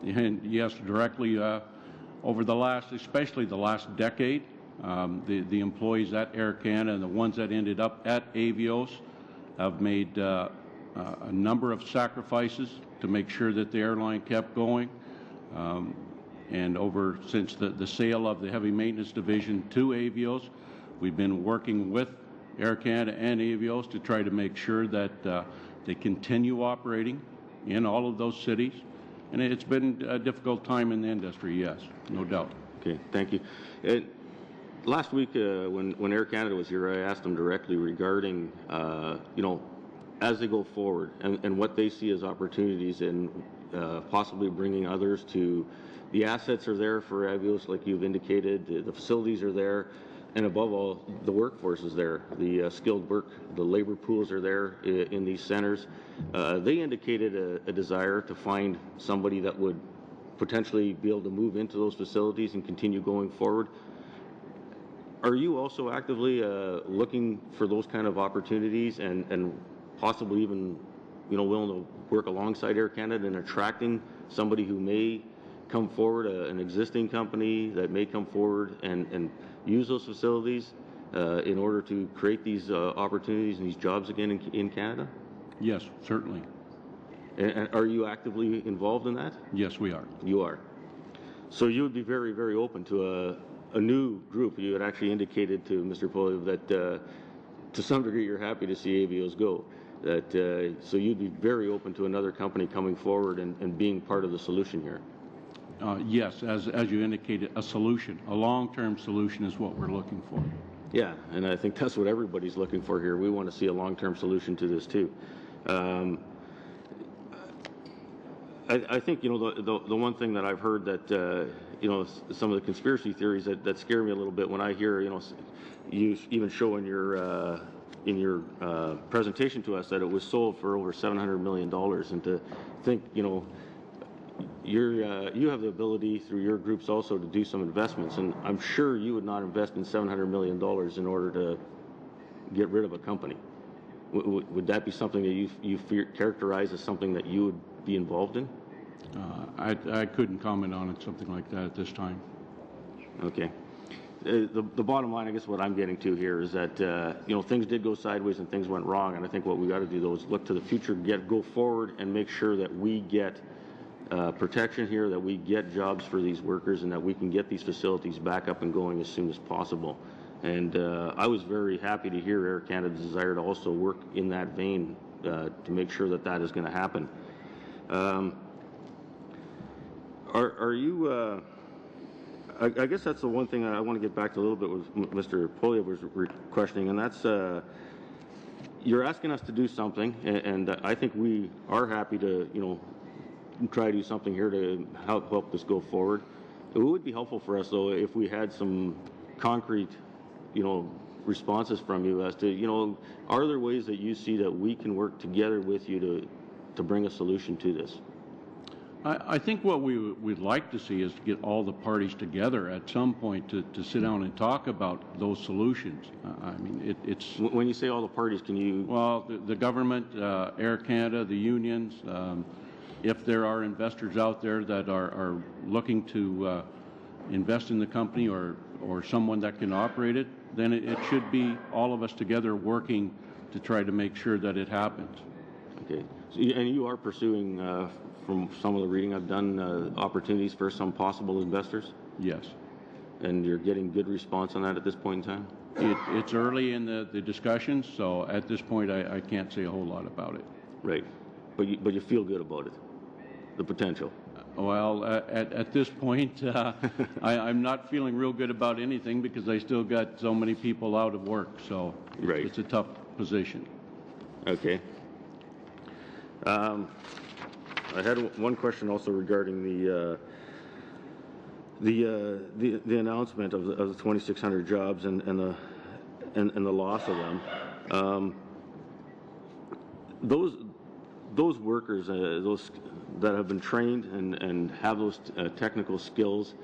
And yes, directly over the last, especially the last decade, the employees at Air Canada and the ones that ended up at Avios have made a number of sacrifices to make sure that the airline kept going. And since the sale of the heavy maintenance division to Avios, we've been working with Air Canada and Avios to try to make sure that they continue operating in all of those cities. And it's been a difficult time in the industry, yes, no doubt. Okay, thank you. Last week, when Air Canada was here, I asked them directly regarding, as they go forward and what they see as opportunities in possibly bringing others to. The assets are there for Avios, like you've indicated. The facilities are there, and above all, the workforce is there. The skilled work, the labor pools are there in these centers. They indicated a desire to find somebody that would potentially be able to move into those facilities and continue going forward. Are you also actively looking for those kind of opportunities and possibly even, willing to work alongside Air Canada in attracting somebody who may come forward, an existing company that may come forward and use those facilities in order to create these opportunities and these jobs again in Canada? Yes, certainly. And are you actively involved in that? Yes, we are. You are. So you would be very, very open to a new group. You had actually indicated to Mr. Poilievre that to some degree you're happy to see Avios go. So you'd be very open to another company coming forward and being part of the solution here. Yes, as you indicated, a solution, a long-term solution is what we're looking for. Yeah, and I think that's what everybody's looking for here. We want to see a long-term solution to this too. I think the one thing that I've heard that some of the conspiracy theories that scare me a little bit when I hear you even show in your presentation to us that it was sold for over $700 million, and to think you have the ability through your groups also to do some investments, and I'm sure you would not invest in $700 million in order to get rid of a company. Would that be something that you characterize as something that you would be involved in? I couldn't comment on it, something like that at this time. Okay. The bottom line, I guess what I'm getting to here is that things did go sideways and things went wrong, and I think what we got to do though is look to the future, go forward and make sure that we get protection here, that we get jobs for these workers, and that we can get these facilities back up and going as soon as possible. And I was very happy to hear Air Canada's desire to also work in that vein to make sure that that is going to happen. Are you? I guess that's the one thing I want to get back to a little bit with Mr. Poilievre was questioning, and that's you're asking us to do something, and I think we are happy to try to do something here to help this go forward. It would be helpful for us though if we had some concrete responses from you as to are there ways that you see that we can work together with you to bring a solution to this? I think what we'd like to see is to get all the parties together at some point to sit down and talk about those solutions. I mean, it's... When you say all the parties, can you... Well, the government, Air Canada, the unions, if there are investors out there that are looking to invest in the company or someone that can operate it, then it should be all of us together working to try to make sure that it happens. Okay. So, and you are pursuing, from some of the reading I've done, opportunities for some possible investors? Yes. And you're getting good response on that at this point in time? It's early in the discussions, so at this point I can't say a whole lot about it. Right. But you feel good about it, the potential? Well, at this point, I'm not feeling real good about anything because I still got so many people out of work, so right. It's a tough position. Okay. I had one question also regarding the announcement of the 2,600 jobs and the loss of them. Those workers, those that have been trained and have those technical skills,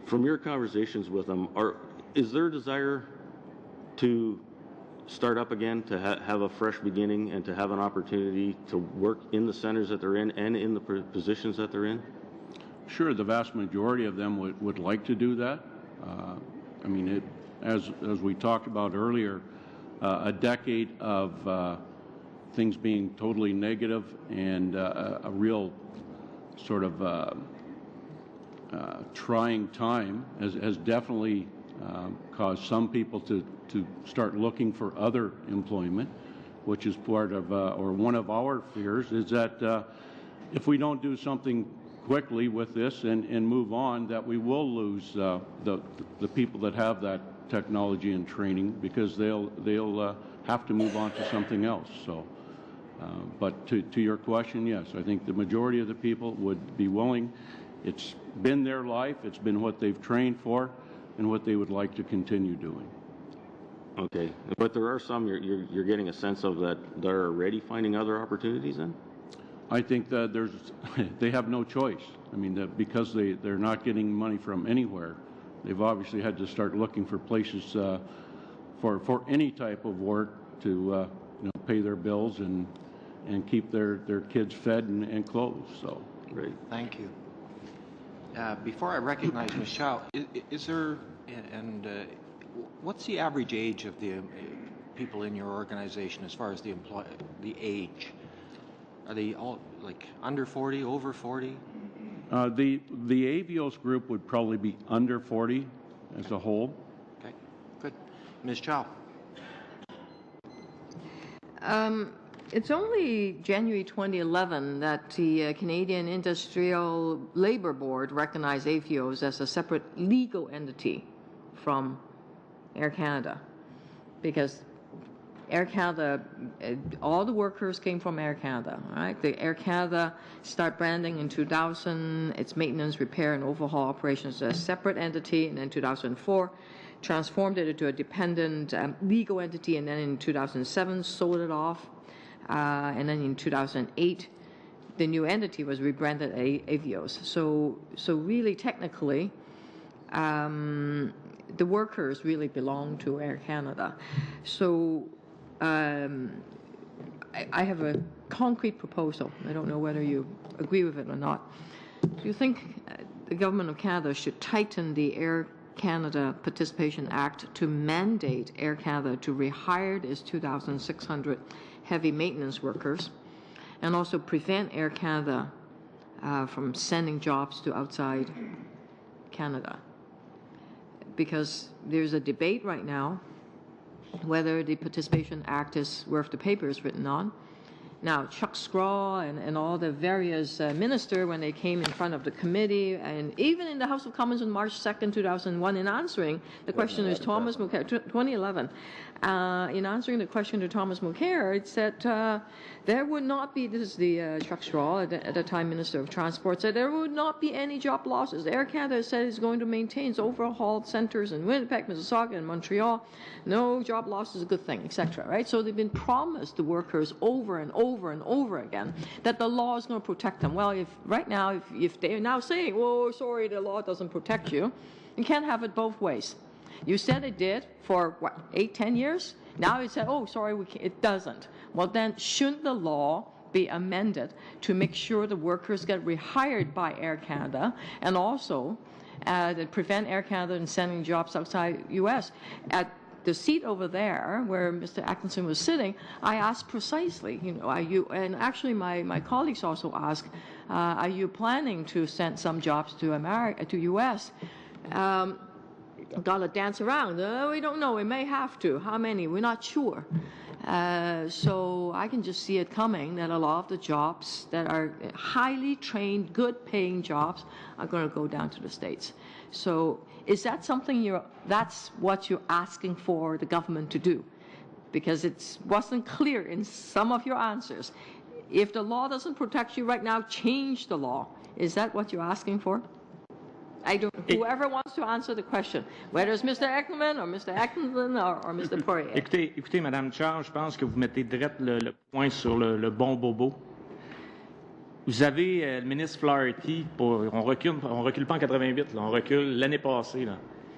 from your conversations with them, is there a desire to start up again, to have a fresh beginning, and to have an opportunity to work in the centers that they're in and in the positions that they're in? sure, the vast majority of them would like to do that. I mean, as we talked about earlier, a decade of things being totally negative and a real sort of trying time has definitely caused some people to start looking for other employment, which is part of, or one of our fears, is that if we don't do something quickly with this and move on, that we will lose the people that have that technology and training, because they'll have to move on to something else. So, but to your question, yes, I think the majority of the people would be willing. It's been their life, it's been what they've trained for, and what they would like to continue doing. Okay, but there are some you're getting a sense of that they're already finding other opportunities then? I think that they have no choice. I mean, because they're not getting money from anywhere, they've obviously had to start looking for places for any type of work to pay their bills and keep their kids fed and clothed. So, Great. Thank you. Before I recognize Ms. Chow, is there, what's the average age of the people in your organization as far as the age? Are they all like under 40, over 40? The Avios group would probably be under 40 as a whole. Okay, good. Ms. Chow. It's only January 2011 that the Canadian Industrial Labour Board recognized Avios as a separate legal entity from Air Canada, because Air Canada, all the workers came from Air Canada, right? The Air Canada started branding in 2000, its maintenance, repair, and overhaul operations as a separate entity, and in 2004 transformed it into a dependent legal entity, and then in 2007 sold it off. And then in 2008, the new entity was rebranded Avios. So really, technically, the workers really belong to Air Canada. So I have a concrete proposal. I don't know whether you agree with it or not. Do you think the Government of Canada should tighten the Air Canada Participation Act to mandate Air Canada to rehire its 2,600 heavy maintenance workers, and also prevent Air Canada from sending jobs to outside Canada? Because there's a debate right now whether the Participation Act is worth the paper it's written on. Now, Chuck Straw and all the various ministers, when they came in front of the committee, and even in the House of Commons on March 2nd, 2001, in answering the question to Thomas Mulcair, 2011, in answering the question to Thomas Mulcair, it said there would not be, this is the Chuck Straw, at the time Minister of Transport, said there would not be any job losses. Air Canada said it's going to maintain its overhauled centres in Winnipeg, Mississauga, and Montreal. No job loss is a good thing, etc. Right? So they've been promised the workers over and over and over again that the law is going to protect them. Well, if they're now saying, "Oh, sorry, the law doesn't protect you," you can't have it both ways. You said it did for what, 8, 10 years? Now you said, "Oh, sorry, it doesn't." Well, then shouldn't the law be amended to make sure the workers get rehired by Air Canada, and also that prevent Air Canada from sending jobs outside U.S. At the seat over there where Mr. Atkinson was sitting, I asked precisely, are you, and actually my colleagues also asked, are you planning to send some jobs to U.S.? Got to dance around. We don't know. We may have to. How many? We're not sure. So I can just see it coming that a lot of the jobs that are highly trained, good-paying jobs are going to go down to the States. So is that something that's what you're asking for the government to do? Because it wasn't clear in some of your answers. If the law doesn't protect you right now, change the law. Is that what you're asking for? Whoever wants to answer the question, whether it's Mr. Ekman or Mr. Atkinson or Mr. Poirier. Écoutez, Madame Chow, je pense que vous mettez direct le point sur le bon bobo. Vous avez le ministre Flaherty, on recule pas en 88, là, on recule l'année passée. Là.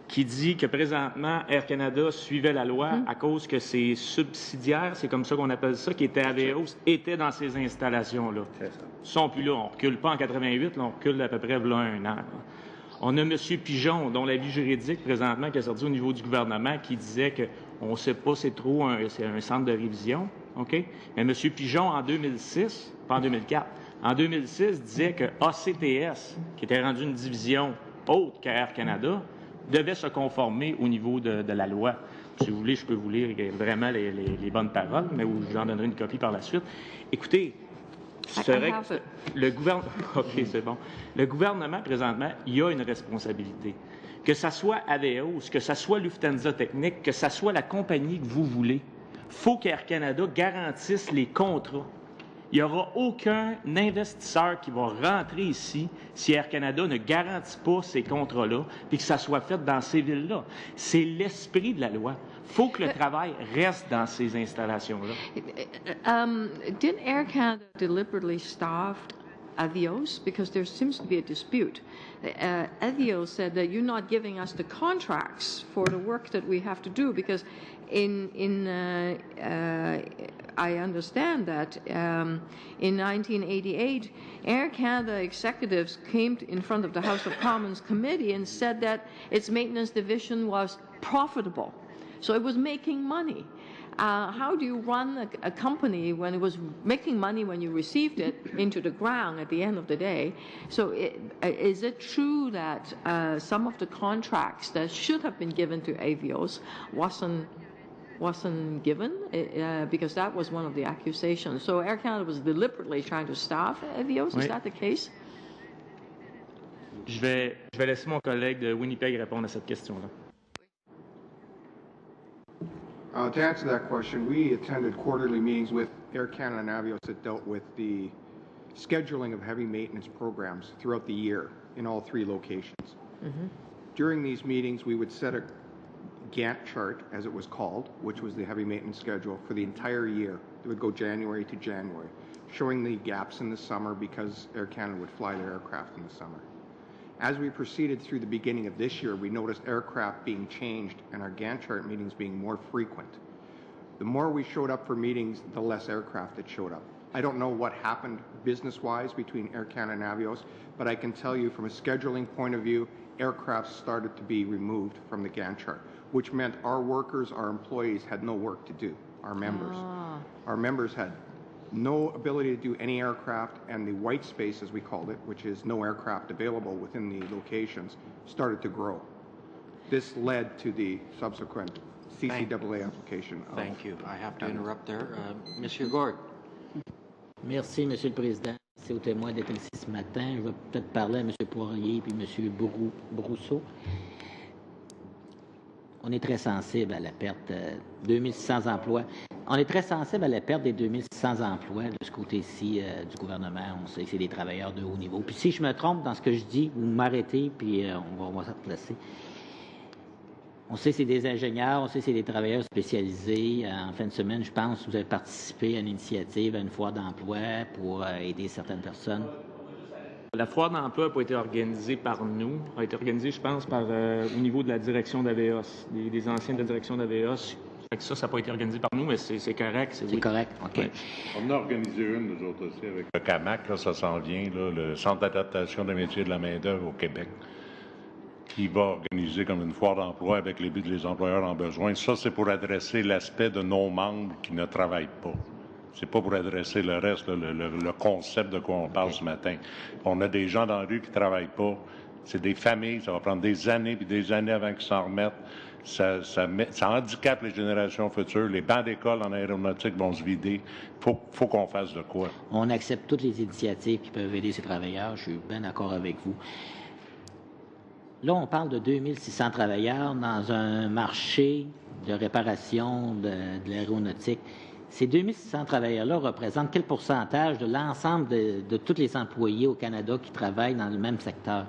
qui dit que présentement, Air Canada suivait la loi à cause que ses subsidiaires, c'est comme ça qu'on appelle ça, qui étaient Avios, étaient dans ces installations-là. Ils ne sont plus là. On ne recule pas en 88, là, on recule à peu près là, 1 an. Là. On a M. Pigeon, dont l'avis juridique présentement qui est sorti au niveau du gouvernement, qui disait qu'on ne sait pas, c'est un centre de révision. OK? Mais M. Pigeon, en 2006, pas en 2004, en 2006, disait que ACTS, qui était rendu une division autre qu'Air Canada, devait se conformer au niveau de la loi. Si vous voulez, je peux vous lire vraiment les bonnes paroles, mais je vous en donnerai une copie par la suite. Écoutez, le gouvernement... OK, c'est bon. Le gouvernement, présentement, il a une responsabilité. Que ça soit Avios, que ça soit Lufthansa Technique, que ça soit la compagnie que vous voulez, il faut qu'Air Canada garantisse les contrats. Il n'y aura aucun investisseur qui va rentrer ici si Air Canada ne garantit pas ces contrats-là et que ça soit fait dans ces villes-là. C'est l'esprit de la loi. Il faut que le travail reste dans ces installations-là. Did Air Canada deliberately staff Avios? Because there seems to be a dispute. Avios said that you're not giving us the contracts for the work that we have to do because I understand that in 1988, Air Canada executives came in front of the House of Commons committee and said that its maintenance division was profitable. So it was making money. How do you run a company when it was making money when you received it into the ground at the end of the day? So is it true that some of the contracts that should have been given to Avios wasn't given? Because that was one of the accusations. So Air Canada was deliberately trying to staff Avios. Oui. Is that the case? Je vais laisser mon collègue de Winnipeg répondre à cette question-là. To answer that question, we attended quarterly meetings with Air Canada and Avios that dealt with the scheduling of heavy maintenance programs throughout the year in all 3 locations. During these meetings, we would set a Gantt chart, as it was called, which was the heavy maintenance schedule for the entire year. It would go January to January, showing the gaps in the summer because Air Canada would fly their aircraft in the summer. As we proceeded through the beginning of this year, we noticed aircraft being changed and our Gantt chart meetings being more frequent. The more we showed up for meetings, the less aircraft that showed up. I don't know what happened business-wise between Air Canada and Avios, but I can tell you from a scheduling point of view, aircraft started to be removed from the Gantt chart, which meant our workers, our employees had no work to do, our members. Our members had no ability to do any aircraft, and the white space, as we called it, which is no aircraft available within the locations, started to grow. This led to the subsequent CCAA application. Thank you. I have to interrupt there. Monsieur Gord. Merci, Monsieur le Président. C'est au témoin d'être ici ce matin. Je vais peut-être parler à M. Poirier et M. Brousseau. On est très sensible à la perte de 2600 emplois. On est très sensible à la perte des 2600 emplois de ce côté-ci du gouvernement. On sait que c'est des travailleurs de haut niveau. Puis si je me trompe dans ce que je dis, vous m'arrêtez, puis on va se replacer. On sait que c'est des ingénieurs, on sait que c'est des travailleurs spécialisés. En fin de semaine, je pense que vous avez participé à une initiative, à une foire d'emploi pour aider certaines personnes. La foire d'emploi n'a pas été organisée par nous, a été organisée, je pense, au niveau de la direction d'Avios, des anciens de la direction d'Avios. Ça n'a pas été organisé par nous, mais c'est correct. C'est correct, OK. Ouais. On a organisé une, nous autres aussi, avec le CAMAC, là, ça s'en vient, là, le Centre d'adaptation des métiers de la main-d'œuvre au Québec, qui va organiser comme une foire d'emploi avec les employeurs en besoin. Ça, c'est pour adresser l'aspect de nos membres qui ne travaillent pas. C'est pas pour adresser le reste, le concept de quoi on parle ce matin. On a des gens dans la rue qui travaillent pas. C'est des familles, ça va prendre des années puis des années avant qu'ils s'en remettent. Ça handicape les générations futures. Les bancs d'école en aéronautique vont se vider. Faut qu'on fasse de quoi. On accepte toutes les initiatives qui peuvent aider ces travailleurs. Je suis bien d'accord avec vous. Là, on parle de 2600 travailleurs dans un marché de réparation de l'aéronautique. Ces 2600 travailleurs-là représentent quel pourcentage de l'ensemble de tous les employés au Canada qui travaillent dans le même secteur?